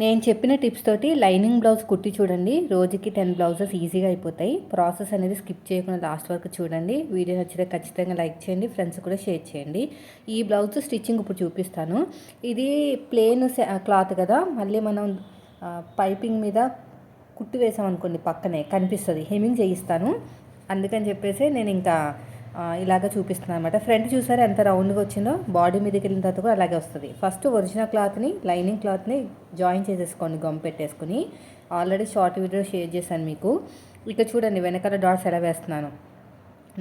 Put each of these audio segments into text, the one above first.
నేను చెప్పిన టిప్స్ తోటి లైనింగ్ బ్లౌజ్ కుట్టి చూడండి. రోజుకి 10 బ్లౌజెస్ ఈజీగా అయిపోతాయి. ప్రాసెస్ అనేది స్కిప్ చేయకుండా లాస్ట్ వరకు చూడండి. వీడియో నచ్చితే ఖచ్చితంగా లైక్ చేయండి, ఫ్రెండ్స్ కూడా షేర్ చేయండి. ఈ బ్లౌజ్ స్టిచ్చింగ్ ఇప్పుడు చూపిస్తాను. ఇది ప్లెయిన్ క్లాత్ కదా, మళ్ళీ మనం పైపింగ్ మీద కుట్టి వేసామనుకోండి పక్కనే కనిపిస్తుంది, హెమ్మింగ్ చేయిస్తాను. అందుకని చెప్పేసి నేను ఇంకా ఇలాగ చూపిస్తున్నాను అనమాట. ఫ్రంట్ చూసారా ఎంత రౌండ్గా వచ్చిందో, బాడీ మీదకి వెళ్ళిన తర్వాత కూడా అలాగే వస్తుంది. ఫస్ట్ ఒరిజినల్ క్లాత్ని లైనింగ్ క్లాత్ని జాయిన్ చేసేసుకోండి గమ్ పెట్టేసుకుని. ఆల్రెడీ షార్ట్ వీడియో షేర్ చేశాను మీకు. ఇక చూడండి వెనకాల డాట్స్ ఎలా వేస్తున్నాను.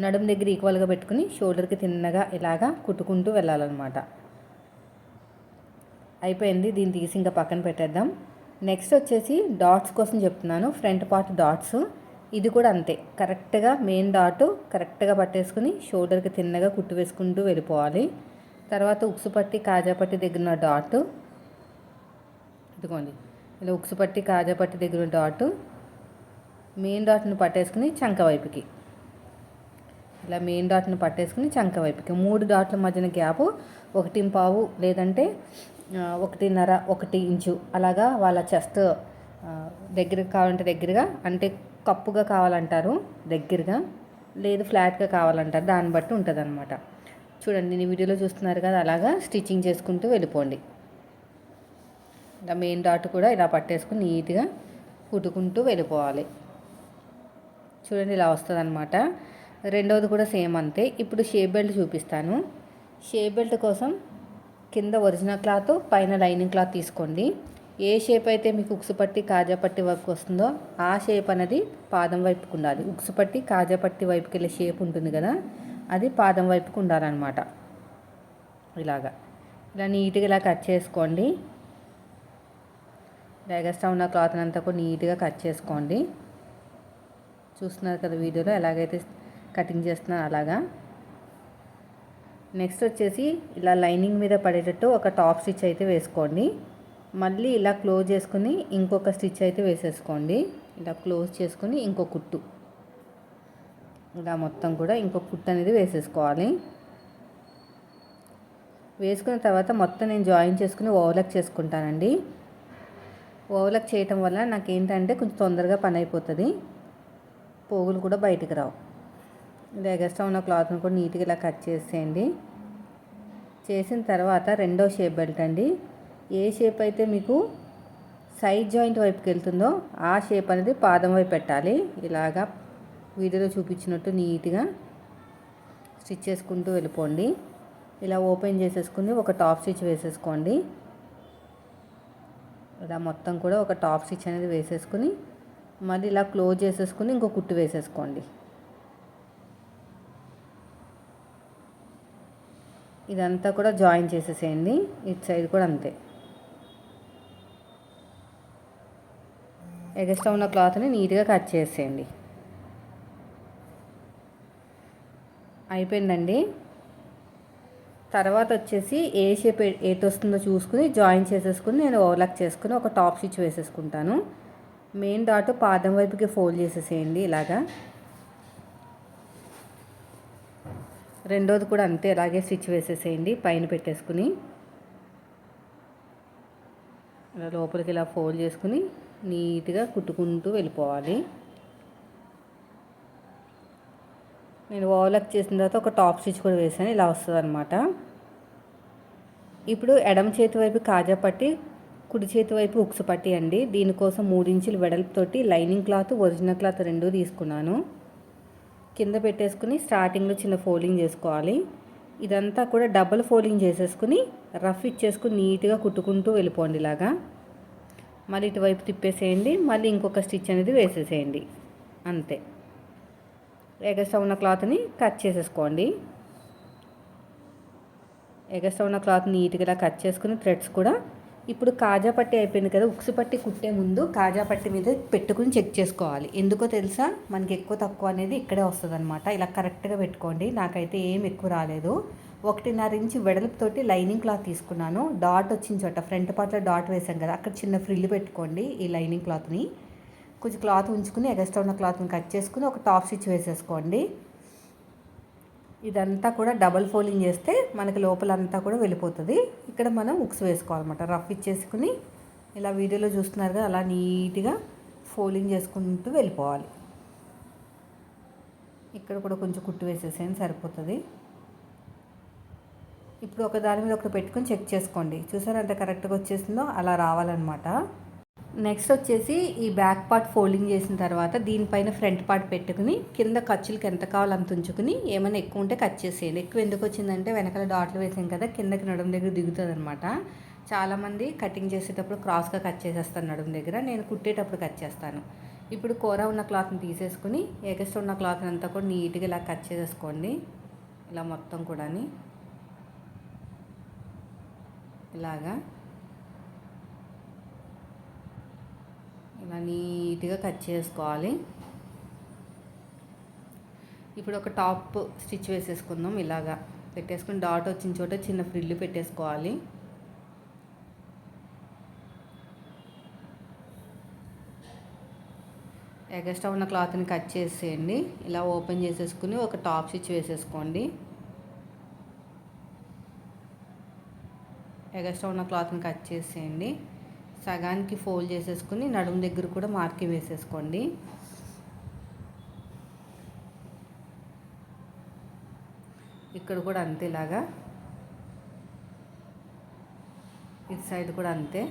నడుము దగ్గర ఈక్వల్గా పెట్టుకుని షోల్డర్కి తిన్నగా ఇలాగా కుట్టుకుంటూ వెళ్ళాలన్నమాట. అయిపోయింది, దీన్ని తీసి ఇంకా పక్కన పెట్టేద్దాం. నెక్స్ట్ వచ్చేసి డాట్స్ కోసం చెప్తున్నాను. ఫ్రంట్ పార్ట్ డాట్స్ ఇది కూడా అంతే, కరెక్ట్గా మెయిన్ డాట్ కరెక్ట్గా పట్టేసుకుని షోల్డర్కి తిన్నగా కుట్టు వేసుకుంటూ వెళ్ళిపోవాలి. తర్వాత ఉక్సు పట్టి కాజా పట్టి దగ్గర డాట్, ఇదిగోండి ఇలా ఉక్సు పట్టి కాజా పట్టి దగ్గర డాట్ మెయిన్ డాట్ను పట్టేసుకుని చంక వైపుకి, ఇలా మెయిన్ డాట్ను పట్టేసుకుని చంక వైపుకి 3 డాట్ల మధ్యన గ్యాపు 1.5 లేదంటే 1.5 1 ఇంచు అలాగా వాళ్ళ చెస్ట్ దగ్గరకు కావాలంటే దగ్గరగా, అంటే కప్పుగా కావాలంటారు దగ్గరగా, లేదు ఫ్లాట్గా కావాలంటారు, దాన్ని బట్టి ఉంటుంది అనమాట. చూడండి నేను వీడియోలో చూస్తున్నారు కదా, అలాగా స్టిచ్చింగ్ చేసుకుంటూ వెళ్ళిపోండి. ఇలా మెయిన్ డాట్ కూడా ఇలా పట్టేసుకుని నీట్గా కుట్టుకుంటూ వెళ్ళిపోవాలి. చూడండి ఇలా వస్తుంది అనమాట. రెండవది కూడా సేమ్ అంతే. ఇప్పుడు షేప్ బెల్ట్ చూపిస్తాను. షేప్ బెల్ట్ కోసం కింద ఒరిజినల్ క్లాత్, పైన లైనింగ్ క్లాత్ తీసుకోండి. ఏ షేప్ అయితే మీకు ఉక్సు పట్టి కాజా పట్టి వైపు వస్తుందో ఆ షేప్ అనేది పాదం వైపుకు ఉండాలి. ఉక్సు పట్టి కాజా పట్టి వైపుకి వెళ్ళే షేప్ ఉంటుంది కదా, అది పాదం వైపుకు ఉండాలన్నమాట. ఇలా నీట్గా ఇలా కట్ చేసుకోండి. ఎగస్ట్రా ఉన్న క్లాత్ అంతా కూడా నీట్గా కట్ చేసుకోండి. చూస్తున్నారు కదా వీడియోలో ఎలాగైతే కటింగ్ చేస్తున్నారు అలాగా. నెక్స్ట్ వచ్చేసి ఇలా లైనింగ్ మీద పడేటట్టు ఒక టాప్ స్టిచ్ అయితే వేసుకోండి. మళ్ళీ ఇలా క్లోజ్ చేసుకుని ఇంకొక స్టిచ్ అయితే వేసేసుకోండి. ఇలా క్లోజ్ చేసుకుని ఇంకో కుట్టు, ఇలా మొత్తం కూడా ఇంకొక కుట్టు అనేది వేసేసుకోవాలి. వేసుకున్న తర్వాత మొత్తం నేను జాయిన్ చేసుకుని ఓవర్లాక్ చేసుకుంటానండి. ఓవర్లాక్ చేయటం వల్ల నాకు ఏంటంటే కొంచెం తొందరగా పని అయిపోతుంది, పోగులు కూడా బయటకు రావు. ఇలా ఎగస్ట్రా ఉన్న క్లాత్ని కూడా నీట్గా ఇలా కట్ చేసేయండి. చేసిన తర్వాత రెండో షేప్ బెల్ట్ అండి. ఏ షేప్ అయితే మీకు సైడ్ జాయింట్ వైపుకి వెళ్తుందో ఆ షేప్ అనేది పాదం వైపు పెట్టాలి. ఇలాగా వీడియోలో చూపించినట్టు నీట్గా స్టిచ్ చేసుకుంటూ వెళ్ళిపోండి. ఇలా ఓపెన్ చేసేసుకుని ఒక టాప్ స్టిచ్ వేసేసుకోండి. ఇలా మొత్తం కూడా ఒక టాప్ స్టిచ్ అనేది వేసేసుకుని మళ్ళీ ఇలా క్లోజ్ చేసేసుకుని ఇంకో కుట్టు వేసేసుకోండి. ఇదంతా కూడా జాయిన్ చేసేసేయండి. ఇటు సైడ్ కూడా అంతే. ఎగస్ట్రా ఉన్న క్లాత్ని నీట్గా కట్ చేసేయండి. అయిపోయిందండి. తర్వాత వచ్చేసి ఏ షేప్ ఎటు వస్తుందో చూసుకుని జాయిన్ చేసేసుకుని నేను ఓవర్లాక్ చేసుకుని ఒక టాప్ స్టిచ్ వేసేసుకుంటాను. మెయిన్ డాట్ పాదం వైపుకి ఫోల్డ్ చేసేసేయండి ఇలాగా. రెండోది కూడా అంతే, అలాగే స్టిచ్ వేసేసేయండి పైన పెట్టేసుకుని. ఇలా లోపలికి ఇలా ఫోల్డ్ చేసుకుని నీట్గా కుట్టుకుంటూ వెళ్ళిపోవాలి. నేను ఓవర్లాక్ చేసిన తర్వాత ఒక టాప్ స్టిచ్ కూడా వేసాను, ఇలా వస్తుంది అనమాట. ఇప్పుడు ఎడమ చేతి వైపు కాజా పట్టి, కుడి చేతి వైపు ఉక్సు పట్టి అండి. దీనికోసం 3 ఇంచుల వెడల్పుతోటి లైనింగ్ క్లాత్ ఒరిజినల్ క్లాత్ 2 తీసుకున్నాను. కింద పెట్టేసుకుని స్టార్టింగ్లో చిన్న ఫోల్డింగ్ చేసుకోవాలి. ఇదంతా కూడా డబుల్ ఫోల్డింగ్ చేసేసుకుని రఫ్ ఇచ్చేసుకుని నీట్గా కుట్టుకుంటూ వెళ్ళిపోండి ఇలాగా. మళ్ళీ ఇటువైపు తిప్పేసేయండి, మళ్ళీ ఇంకొక స్టిచ్ అనేది వేసేసేయండి అంతే. ఎగస్ట్రా ఉన్న క్లాత్ని కట్ చేసేసుకోండి. ఎగస్ట్రా ఉన్న క్లాత్ నీట్గా కట్ చేసుకుని థ్రెడ్స్ కూడా ఇప్పుడు కాజా పట్టి అయిపోయింది కదా, ఉక్సు పట్టి కుట్టే ముందు కాజా పట్టి మీద పెట్టుకుని చెక్ చేసుకోవాలి. ఎందుకో తెలుసా, మనకి ఎక్కువ తక్కువ అనేది ఇక్కడే వస్తుంది అనమాట. ఇలా కరెక్ట్గా పెట్టుకోండి. నాకైతే ఏం ఎక్కువ రాలేదు. 1.5 ఇంచు వెడల్పుతోటి లైనింగ్ క్లాత్ తీసుకున్నాను. డాట్ వచ్చిన చోట ఫ్రంట్ పార్ట్లో డాట్ వేసాం కదా, అక్కడ చిన్న ఫ్రిల్ పెట్టుకోండి. ఈ లైనింగ్ క్లాత్ని కొంచెం క్లాత్ ఉంచుకుని ఎగస్ట్రా ఉన్న క్లాత్ని కట్ చేసుకుని ఒక టాప్ స్టిచ్ వేసేసుకోండి. ఇదంతా కూడా డబల్ ఫోల్డింగ్ చేస్తే మనకి లోపలంతా కూడా వెళ్ళిపోతుంది. ఇక్కడ మనం ఉక్స్ వేసుకోవాలన్నమాట. రఫ్ ఇచ్చేసుకుని ఇలా వీడియోలో చూస్తున్నారుగా అలా నీట్గా ఫోల్డింగ్ చేసుకుంటూ వెళ్ళిపోవాలి. ఇక్కడ కూడా కొంచెం కుట్టు వేసేసేయండి, సరిపోతుంది. ఇప్పుడు ఒక దాని మీద ఒకటి పెట్టుకొని చెక్ చేసుకోండి. చూసారా ఎంత కరెక్ట్గా వచ్చేసిందో? అలా రావాలన్నమాట. నెక్స్ట్ వచ్చేసి ఈ బ్యాక్ పార్ట్ ఫోల్డింగ్ చేసిన తర్వాత దీనిపైన ఫ్రంట్ పార్ట్ పెట్టుకుని కింద ఖర్చులకి ఎంత కావాలో అంత ఉంచుకుని ఏమైనా ఎక్కువ ఉంటే కట్ చేసేయండి. ఎక్కువ ఎందుకు వచ్చిందంటే వెనకాల డాట్లు వేసాం కదా, కిందకి నడుము దగ్గర దిగుతుంది అనమాట. చాలామంది కటింగ్ చేసేటప్పుడు క్రాస్గా కట్ చేసేస్తాను నడుము దగ్గర, నేను కుట్టేటప్పుడు కట్ చేస్తాను. ఇప్పుడు కూర ఉన్న క్లాత్ని తీసేసుకుని ఎగస్ట్రా ఉన్న క్లాత్ అంతా కూడా నీట్గా ఇలా కట్ చేసేసుకోండి. ఇలా మొత్తం కూడా ఇలాగా ఇలా నీట్గా కట్ చేసుకోవాలి. ఇప్పుడు ఒక టాప్ స్టిచ్ వేసేసుకుందాం. ఇలాగా పెట్టేసుకుని డాట్ వచ్చిన చోట చిన్న ఫ్రిల్లు పెట్టేసుకోవాలి. ఎగస్ట్రా ఉన్న క్లాత్ని కట్ చేసేయండి. ఇలా ఓపెన్ చేసేసుకుని ఒక టాప్ స్టిచ్ వేసేసుకోండి. ఎగస్ట్రా ఉన్న క్లాత్ని కట్ చేసేయండి. సగానికి ఫోల్డ్ చేసేసుకుని నడుము దగ్గర కూడా మార్కింగ్ వేసేసుకోండి. ఇక్కడ కూడా అంతే, ఇలాగా ఇటు సైడ్ కూడా అంతే.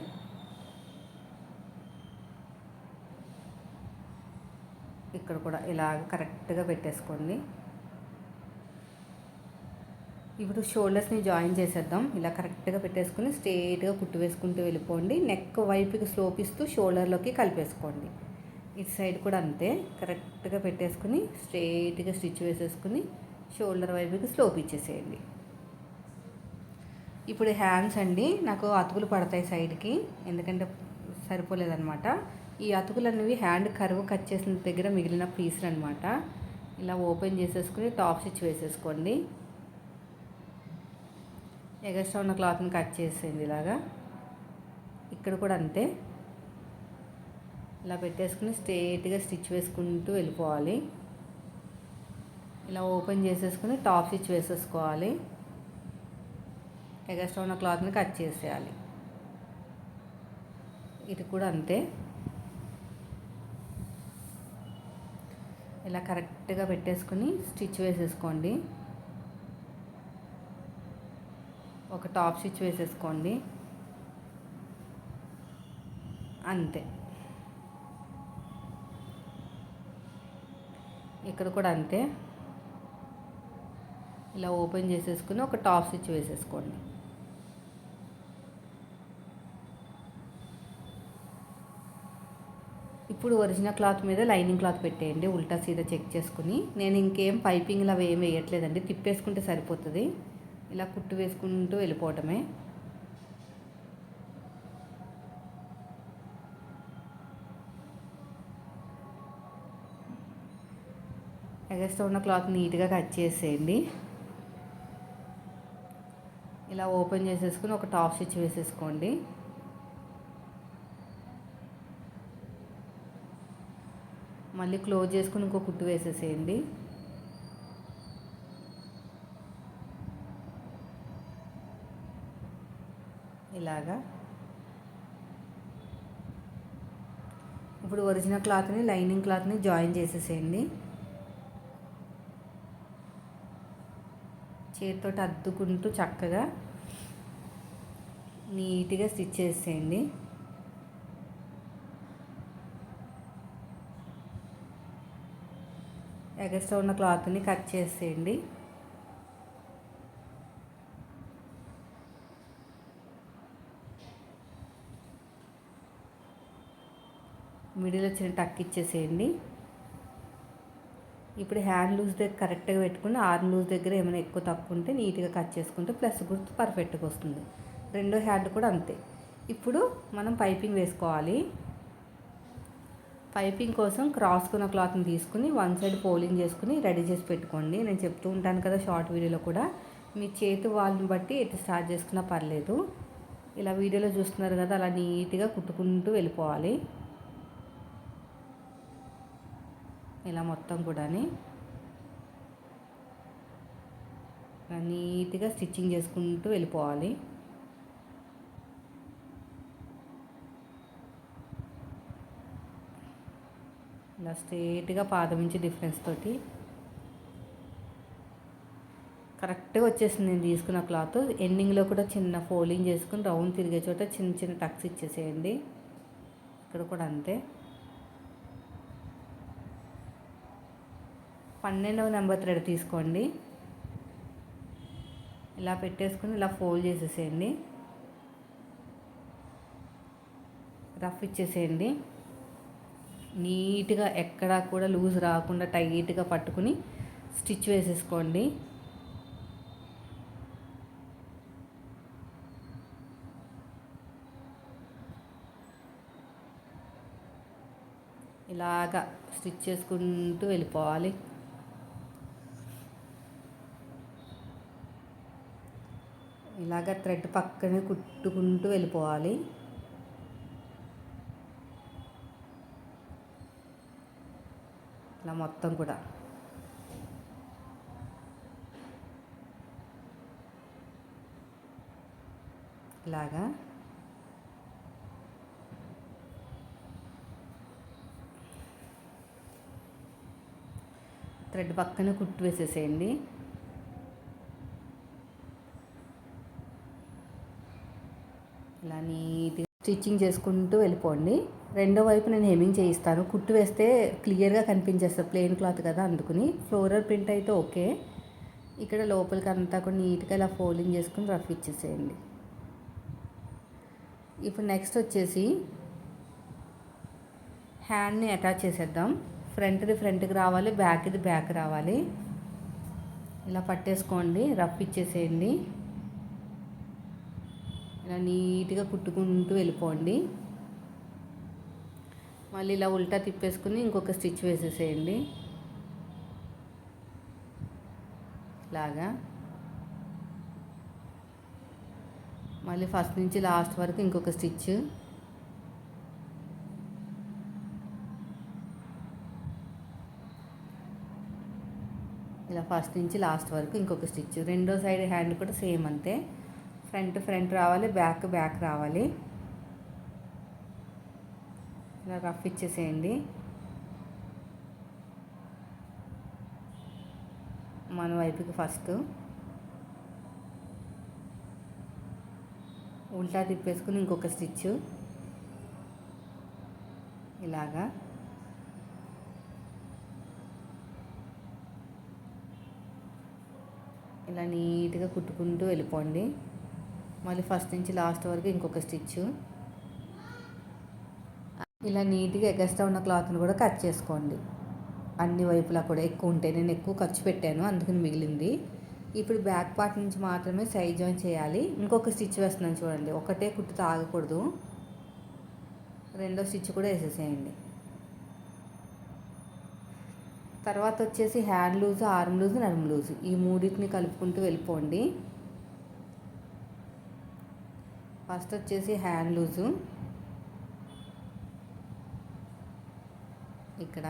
ఇక్కడ కూడా ఇలాగ కరెక్ట్గా పెట్టేసుకోండి. ఇప్పుడు షోల్డర్స్ని జాయిన్ చేసేద్దాం. ఇలా కరెక్ట్గా పెట్టేసుకుని స్ట్రేట్గా కుట్టు వేసుకుంటూ వెళ్ళిపోండి. నెక్ వైపుకి స్లోప్ ఇస్తూ షోల్డర్లోకి కలిపేసుకోండి. ఇటు సైడ్ కూడా అంతే, కరెక్ట్గా పెట్టేసుకుని స్ట్రేట్గా స్టిచ్ వేసేసుకుని షోల్డర్ వైపుకి స్లోప్ ఇచ్చేసేయండి. ఇప్పుడు హ్యాండ్స్ అండి, నాకు అతుకులు పడతాయి సైడ్కి, ఎందుకంటే సరిపోలేదన్నమాట. ఈ అతుకులు అనేవి హ్యాండ్ కర్వ్ కట్ చేసిన దగ్గర మిగిలిన పీసులు అనమాట. ఇలా ఓపెన్ చేసేసుకుని టాప్ స్టిచ్ వేసేసుకోండి. ఎగస్ట్రా ఉన్న క్లాత్ని కట్ చేసేయండి ఇలాగా. ఇక్కడ కూడా అంతే, ఇలా పెట్టేసుకుని స్ట్రేట్గా స్టిచ్ వేసుకుంటూ వెళ్ళిపోవాలి. ఇలా ఓపెన్ చేసేసుకుని టాప్ స్టిచ్ వేసేసుకోవాలి. ఎగస్ట్రా ఉన్న క్లాత్ని కట్ చేసేయాలి. ఇది కూడా అంతే, ఇలా కరెక్ట్గా పెట్టేసుకుని స్టిచ్ వేసేసుకోండి. ఒక టాప్ స్టిచ్ వేసేసుకోండి, అంతే. ఇక్కడ కూడా అంతే, ఇలా ఓపెన్ చేసేసుకుని ఒక టాప్ స్టిచ్ వేసేసుకోండి. ఇప్పుడు ఒరిజినల్ క్లాత్ మీద లైనింగ్ క్లాత్ పెట్టేయండి, ఉల్టా సీదా చెక్ చేసుకుని. నేను ఇంకేం పైపింగ్లు అవి ఏం వేయట్లేదండి, తిప్పేసుకుంటే సరిపోతుంది. ఇలా కుట్టు వేసుకుంటూ వెళ్ళిపోవటమే. ఎగస్ట్రా ఉన్న క్లాత్ నీట్గా కట్ చేసేయండి. ఇలా ఓపెన్ చేసేసుకుని ఒక టాప్ స్టిచ్ వేసేసుకోండి. మళ్ళీ క్లోజ్ చేసుకుని ఇంకో కుట్టు వేసేసేయండి. ఇలాగా. ఇప్పుడు ఒరిజినల్ క్లాత్ని లైనింగ్ క్లాత్ని జాయిన్ చేసేసేయండి. చేతితో అద్దుకుంటూ చక్కగా నీట్గా స్టిచ్ చేసేయండి. ఎగస్ట్రా ఉన్న క్లాత్ని కట్ చేసేయండి. మిడిల్ వచ్చిన టక్ ఇచ్చేసేయండి. ఇప్పుడు హ్యాండ్ లూజ్ దగ్గర కరెక్ట్గా పెట్టుకుని ఆర్మ్ లూజ్ దగ్గర ఏమైనా ఎక్కువ తక్కువ ఉంటే నీట్గా కట్ చేసుకుంటే ప్లస్ గుర్తు పర్ఫెక్ట్గా వస్తుంది. రెండో హ్యాండ్ కూడా అంతే. ఇప్పుడు మనం పైపింగ్ వేసుకోవాలి. పైపింగ్ కోసం క్రాస్కున్న క్లాత్ని తీసుకుని వన్ సైడ్ ఫోల్డింగ్ చేసుకుని రెడీ చేసి పెట్టుకోండి. నేను చెప్తూ ఉంటాను కదా షార్ట్ వీడియోలో కూడా, మీ చేతి వాళ్ళని బట్టి ఎటు స్టార్ట్ చేసుకున్నా పర్లేదు. ఇలా వీడియోలో చూస్తున్నారు కదా, అలా నీట్గా కుట్టుకుంటూ వెళ్ళిపోవాలి. ఇలా మొత్తం కూడా నీట్గా స్టిచ్చింగ్ చేసుకుంటూ వెళ్ళిపోవాలి. ఇలా స్ట్రేట్గా పాదం నుంచి డిఫరెన్స్ తోటి కరెక్ట్గా వచ్చేసింది. నేను తీసుకున్న క్లాత్ ఎండింగ్లో కూడా చిన్న ఫోల్డింగ్ చేసుకుని రౌండ్ తిరిగే చోట చిన్న చిన్న టక్స్ ఇచ్చేసేయండి. ఇక్కడ కూడా అంతే. 12వ నెంబర్ థ్రెడ్ తీసుకోండి. ఇలా పెట్టేసుకుని ఇలా ఫోల్డ్ చేసేసేయండి. రఫ్ ఇచ్చేసేయండి. నీట్గా ఎక్కడా కూడా లూజ్ రాకుండా టైట్గా పట్టుకుని స్టిచ్ వేసేసుకోండి. ఇలాగా స్టిచ్ చేసుకుంటూ వెళ్ళిపోవాలి. ఇలాగ థ్రెడ్ పక్కనే కుట్టుకుంటూ వెళ్ళిపోవాలి. ఇలా మొత్తం కూడా ఇలాగా థ్రెడ్ పక్కన కుట్టు వేసేసేయండి. ఇలా నీట్గా స్టిచ్చింగ్ చేసుకుంటూ వెళ్ళిపోండి. రెండో వైపు నేను హెమ్మింగ్ చేయిస్తాను. కుట్టు వేస్తే క్లియర్గా కనిపించేస్తుంది, ప్లెయిన్ క్లాత్ కదా అందుకుని. ఫ్లోరల్ ప్రింట్ అయితే ఓకే. ఇక్కడ లోపలికి అంతా కూడా నీట్గా ఇలా ఫోల్డింగ్ చేసుకుని రఫ్ ఇచ్చేసేయండి. ఇప్పుడు నెక్స్ట్ వచ్చేసి హ్యాండ్ని అటాచ్ చేసేద్దాం. ఫ్రంట్ది ఫ్రంట్కి రావాలి, బ్యాక్ది బ్యాక్ రావాలి. ఇలా పట్టేసుకోండి, రఫ్ ఇచ్చేసేయండి. ఇలా నీట్గా కుట్టుకుంటూ వెళ్ళిపోండి. మళ్ళీ ఇలా ఉల్టా తిప్పేసుకుని ఇంకొక స్టిచ్ వేసేసేయండి. ఇలాగా మళ్ళీ ఫస్ట్ నుంచి లాస్ట్ వరకు ఇంకొక స్టిచ్. ఇలా ఫస్ట్ నుంచి లాస్ట్ వరకు ఇంకొక స్టిచ్. రెండో సైడ్ హ్యాండ్ కూడా సేమ్ అంతే. ఫ్రంట్ రావాలి, బ్యాక్ రావాలి. ఇలా రఫ్ ఇచ్చేసేయండి. మన వైపుకి ఫస్ట్ ఉల్టా తిప్పేసుకుని ఇంకొక స్టిచ్. ఇలాగా ఇలా నీట్గా కుట్టుకుంటూ వెళ్ళిపోండి. మళ్ళీ ఫస్ట్ నుంచి లాస్ట్ వరకు ఇంకొక స్టిచ్. ఇలా నీట్గా ఎగస్ట్రా ఉన్న క్లాత్ని కూడా కట్ చేసుకోండి. అన్ని వైపులా కూడా ఎక్కువ ఉంటాయి, నేను ఎక్కువ ఖర్చు పెట్టాను అందుకని మిగిలింది. ఇప్పుడు బ్యాక్ పార్ట్ నుంచి మాత్రమే సైడ్ జాయిన్ చేయాలి. ఇంకొక స్టిచ్ వేస్తున్నాను చూడండి, ఒకటే కుట్టుతో ఆగకూడదు. రెండో స్టిచ్ కూడా వేసేసేయండి. తర్వాత వచ్చేసి హ్యాండ్ లూజ్, ఆర్మ్ లూజ్, నడుము లూజ్ ఈ మూడింటిని కలుపుకుంటూ వెళ్ళిపోండి. ఫస్ట్ వచ్చేసి హ్యాండ్ లూజు ఇక్కడ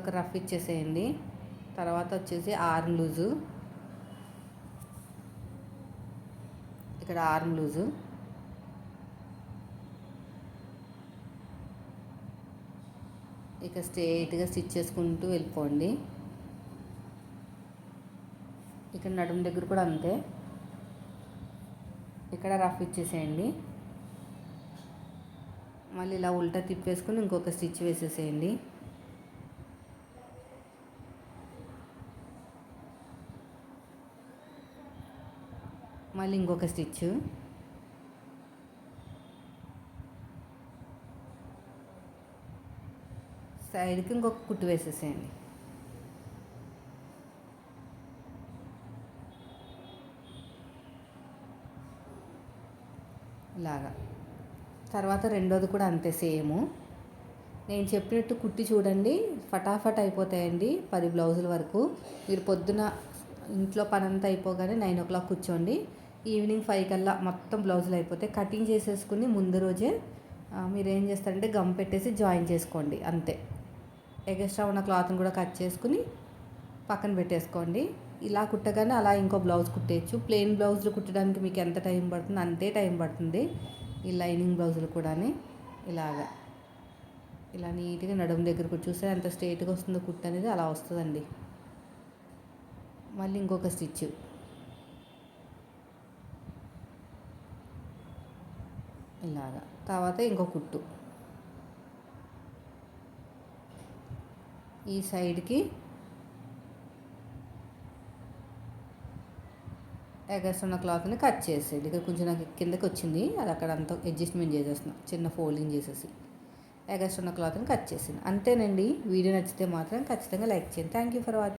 ఒక రఫ్ ఇచ్చేసేయండి. తర్వాత వచ్చేసి ఆర్మ్ లూజు, ఇక్కడ ఆర్మ్ లూజు. ఇక స్ట్రేట్గా స్టిచ్ చేసుకుంటూ వెళ్ళిపోండి. ఇక్కడ నడుము దగ్గర కూడా అంతే. ఇక్కడ రఫ్ ఇచ్చేసేయండి. మళ్ళీ ఇలా ఉల్టా తిప్పేసుకుని ఇంకొక స్టిచ్ వేసేసేయండి. మళ్ళీ ఇంకొక స్టిచ్. సైడ్కి ఇంకొక కుట్టు వేసేసేయండి. ఇలాగా తర్వాత రెండోది కూడా అంతే సేమ్. నేను చెప్పినట్టు కుట్టి చూడండి, ఫటాఫట్ అయిపోతాయండి 10 బ్లౌజుల వరకు. మీరు పొద్దున ఇంట్లో పని అంతా అయిపోగానే 9 o'clock కూర్చోండి, ఈవినింగ్ 5 కల్లా మొత్తం బ్లౌజులు అయిపోతాయి. కటింగ్ చేసేసుకుని ముందు రోజే మీరు ఏం చేస్తారంటే గమ్ పెట్టేసి జాయిన్ చేసుకోండి అంతే. ఎక్స్ట్రా ఉన్న క్లాత్ని కూడా కట్ చేసుకుని పక్కన పెట్టేసుకోండి. ఇలా కుట్టగానే అలా ఇంకో బ్లౌజ్ కుట్టేయచ్చు. ప్లెయిన్ బ్లౌజులు కుట్టడానికి మీకు ఎంత టైం పడుతుంది అంతే టైం పడుతుంది. ఈ లైనింగ్ బ్లౌజులు కూడా ఇలాగా ఇలా నీట్గా నడుము దగ్గరకు చూస్తే ఎంత స్ట్రైట్గా వస్తుందో కుట్టు అనేది అలా వస్తుందండి. మళ్ళీ ఇంకొక స్టిచ్ ఇలాగా, తర్వాత ఇంకో కుట్టు ఈ సైడ్కి ఎగస్ ఉన్న క్లాత్ని కట్ చేసేది. ఇక్కడ కొంచెం నాకు కిందకి వచ్చింది, అది అక్కడ అంతా అడ్జస్ట్మెంట్ చేసేస్తున్నాను, చిన్న ఫోల్డింగ్ చేసేసి ఎగస్ ఉన్న క్లాత్ని కట్ చేసింది. అంతేనండి. వీడియో నచ్చితే మాత్రం ఖచ్చితంగా లైక్ చేయండి. Thank you for watching.